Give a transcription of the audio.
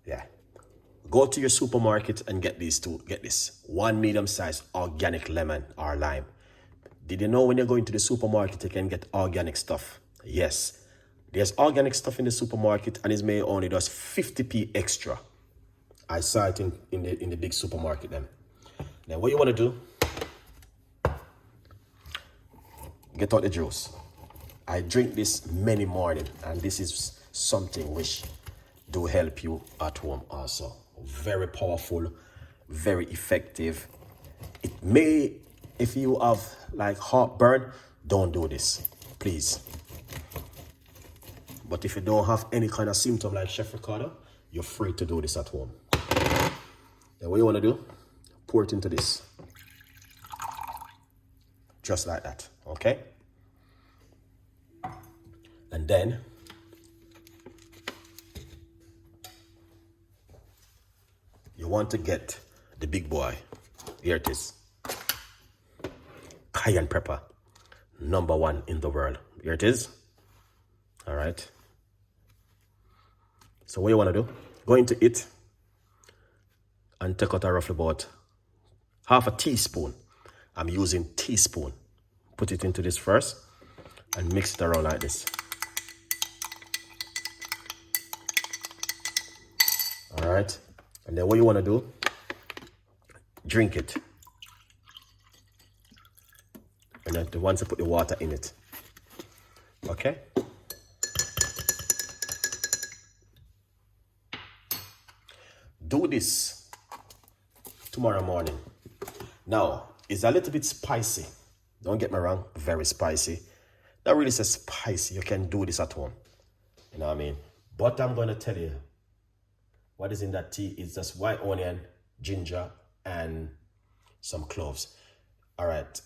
Yeah. Go to your supermarket and get these two. Get this. One medium-sized organic lemon or lime. Did you know when you're going to the supermarket, you can get organic stuff? Yes. There's organic stuff in the supermarket and it's made only just 50p extra. I saw it in the big supermarket then. Then what you want to do, get out the juice. I drink this many morning and this is something which do help you at home also. Very powerful, very effective. It may, if you have like heartburn, don't do this, please. But if you don't have any kind of symptom like Chef Ricardo, you're free to do this at home. Then what you want to do, pour it into this. Just like that, okay? And then you want to get the big boy. Here it is. Cayenne pepper. #1 in the world. Here it is. All right. So what you want to do, go into it and take out a roughly about half a teaspoon. I'm using teaspoon. Put it into this first and mix it around like this. All right. And then what you want to do, drink it. And then once you put the water in it. Okay. Do this tomorrow morning. Now, it's a little bit spicy. Don't get me wrong, very spicy. Not really so spicy. You can do this at home. You know what I mean? But I'm going to tell you, what is in that tea is just white onion, ginger, and some cloves. All right.